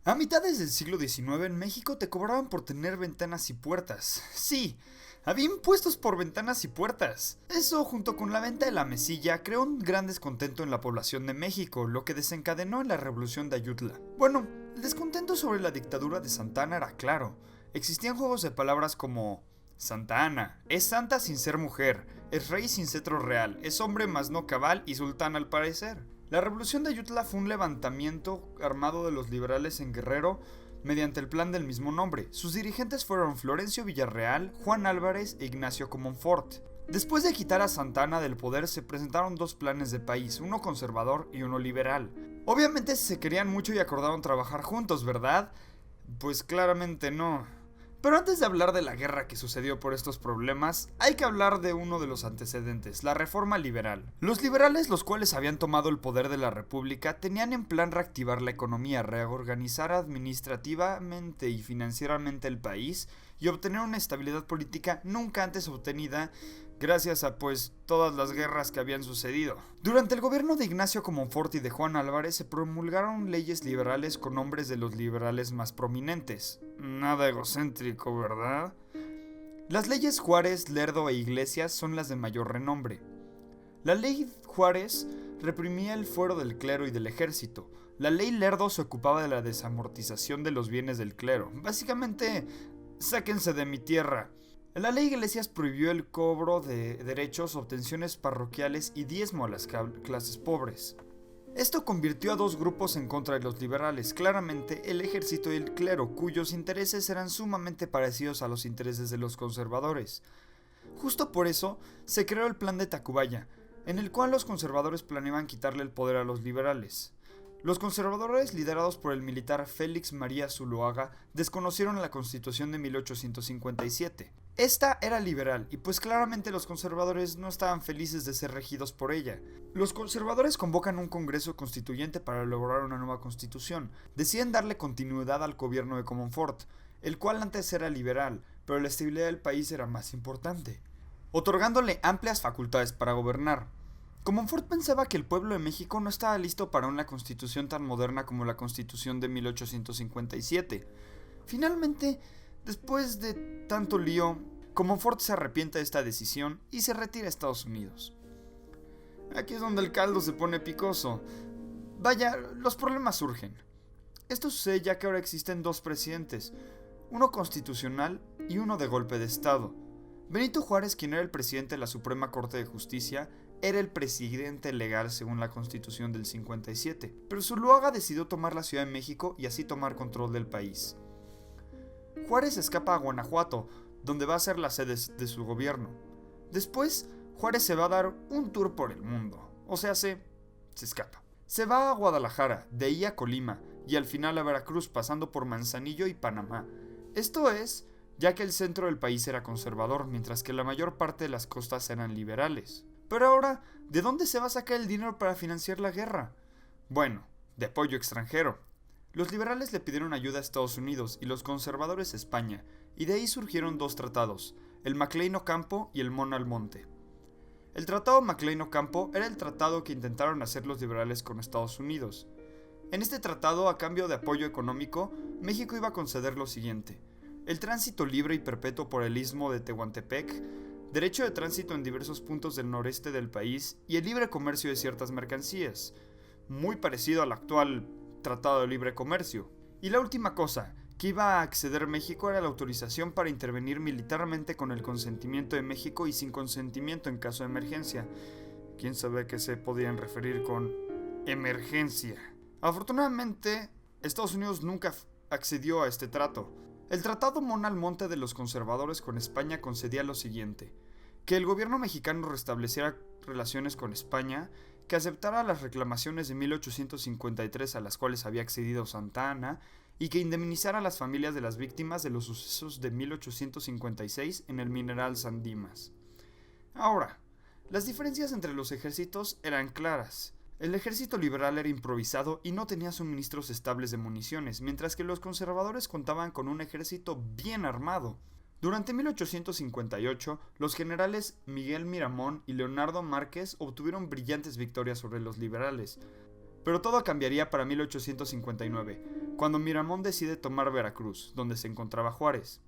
A mitades del siglo XIX en México te cobraban por tener ventanas y puertas. Sí, había impuestos por ventanas y puertas. Eso, junto con la venta de la mesilla, creó un gran descontento en la población de México, lo que desencadenó en la Revolución de Ayutla. Bueno, el descontento sobre la dictadura de Santa Anna era claro. Existían juegos de palabras como Santa Anna, es santa sin ser mujer, es rey sin cetro real, es hombre más no cabal y sultán al parecer. La revolución de Ayutla fue un levantamiento armado de los liberales en Guerrero mediante el plan del mismo nombre. Sus dirigentes fueron Florencio Villarreal, Juan Álvarez e Ignacio Comonfort. Después de quitar a Santa Anna del poder se presentaron dos planes de país, uno conservador y uno liberal. Obviamente se querían mucho y acordaron trabajar juntos, ¿verdad? Pues claramente no. Pero antes de hablar de la guerra que sucedió por estos problemas, hay que hablar de uno de los antecedentes, la reforma liberal. Los liberales, los cuales habían tomado el poder de la república, tenían en plan reactivar la economía, reorganizar administrativamente y financieramente el país y obtener una estabilidad política nunca antes obtenida gracias a todas las guerras que habían sucedido. Durante el gobierno de Ignacio Comonfort y de Juan Álvarez se promulgaron leyes liberales con nombres de los liberales más prominentes. Nada egocéntrico, ¿verdad? Las leyes Juárez, Lerdo e Iglesias son las de mayor renombre. La ley Juárez reprimía el fuero del clero y del ejército. La ley Lerdo se ocupaba de la desamortización de los bienes del clero. Básicamente, sáquense de mi tierra. La ley Iglesias prohibió el cobro de derechos, obtenciones parroquiales y diezmo a las clases pobres. Esto convirtió a dos grupos en contra de los liberales, claramente el ejército y el clero, cuyos intereses eran sumamente parecidos a los intereses de los conservadores. Justo por eso se creó el Plan de Tacubaya, en el cual los conservadores planeaban quitarle el poder a los liberales. Los conservadores, liderados por el militar Félix María Zuloaga, desconocieron la Constitución de 1857. Esta era liberal y pues claramente los conservadores no estaban felices de ser regidos por ella. Los conservadores convocan un congreso constituyente para elaborar una nueva constitución. Deciden darle continuidad al gobierno de Comonfort, el cual antes era liberal, pero la estabilidad del país era más importante, otorgándole amplias facultades para gobernar. Comonfort pensaba que el pueblo de México no estaba listo para una constitución tan moderna como la Constitución de 1857. Finalmente, después de tanto lío, Comonfort se arrepiente de esta decisión y se retira a Estados Unidos. Aquí es donde el caldo se pone picoso. Vaya, los problemas surgen. Esto sucede ya que ahora existen dos presidentes, uno constitucional y uno de golpe de Estado. Benito Juárez, quien era el presidente de la Suprema Corte de Justicia, era el presidente legal según la Constitución del 57, pero Zuloaga decidió tomar la Ciudad de México y así tomar control del país. Juárez escapa a Guanajuato, donde va a ser la sede de su gobierno. Después, Juárez se va a dar un tour por el mundo, o sea, se escapa. Se va a Guadalajara, de ahí a Colima, y al final a Veracruz, pasando por Manzanillo y Panamá. Esto es, ya que el centro del país era conservador, mientras que la mayor parte de las costas eran liberales. Pero ahora, ¿de dónde se va a sacar el dinero para financiar la guerra? Bueno, de apoyo extranjero. Los liberales le pidieron ayuda a Estados Unidos y los conservadores a España, y de ahí surgieron dos tratados, el Maclean-Ocampo y el Mon-Almonte. El Tratado Maclean-Ocampo era el tratado que intentaron hacer los liberales con Estados Unidos. En este tratado, a cambio de apoyo económico, México iba a conceder lo siguiente: el tránsito libre y perpetuo por el istmo de Tehuantepec, derecho de tránsito en diversos puntos del noreste del país y el libre comercio de ciertas mercancías, muy parecido al actual Tratado de Libre Comercio. Y la última cosa que iba a acceder México era la autorización para intervenir militarmente con el consentimiento de México y sin consentimiento en caso de emergencia. ¿Quién sabe a qué se podían referir con emergencia? Afortunadamente, Estados Unidos nunca accedió a este trato. El Tratado Mon-Almonte de los conservadores con España concedía lo siguiente: que el gobierno mexicano restableciera relaciones con España, que aceptara las reclamaciones de 1853 a las cuales había accedido Santa Anna, y que indemnizara a las familias de las víctimas de los sucesos de 1856 en el mineral San Dimas. Ahora, las diferencias entre los ejércitos eran claras. El ejército liberal era improvisado y no tenía suministros estables de municiones, mientras que los conservadores contaban con un ejército bien armado. Durante 1858, los generales Miguel Miramón y Leonardo Márquez obtuvieron brillantes victorias sobre los liberales, Pero todo cambiaría para 1859, cuando Miramón decide tomar Veracruz, donde se encontraba Juárez.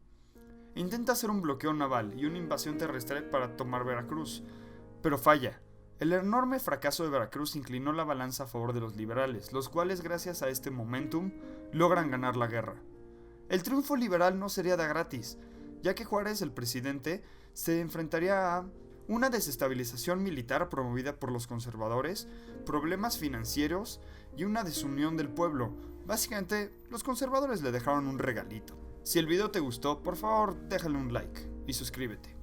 Intenta hacer un bloqueo naval y una invasión terrestre para tomar Veracruz, pero falla. El enorme fracaso de Veracruz inclinó la balanza a favor de los liberales, los cuales gracias a este momentum logran ganar la guerra. El triunfo liberal no sería de gratis, ya que Juárez, el presidente, se enfrentaría a una desestabilización militar promovida por los conservadores, problemas financieros y una desunión del pueblo. Básicamente, los conservadores le dejaron un regalito. Si el video te gustó, por favor déjale un like y suscríbete.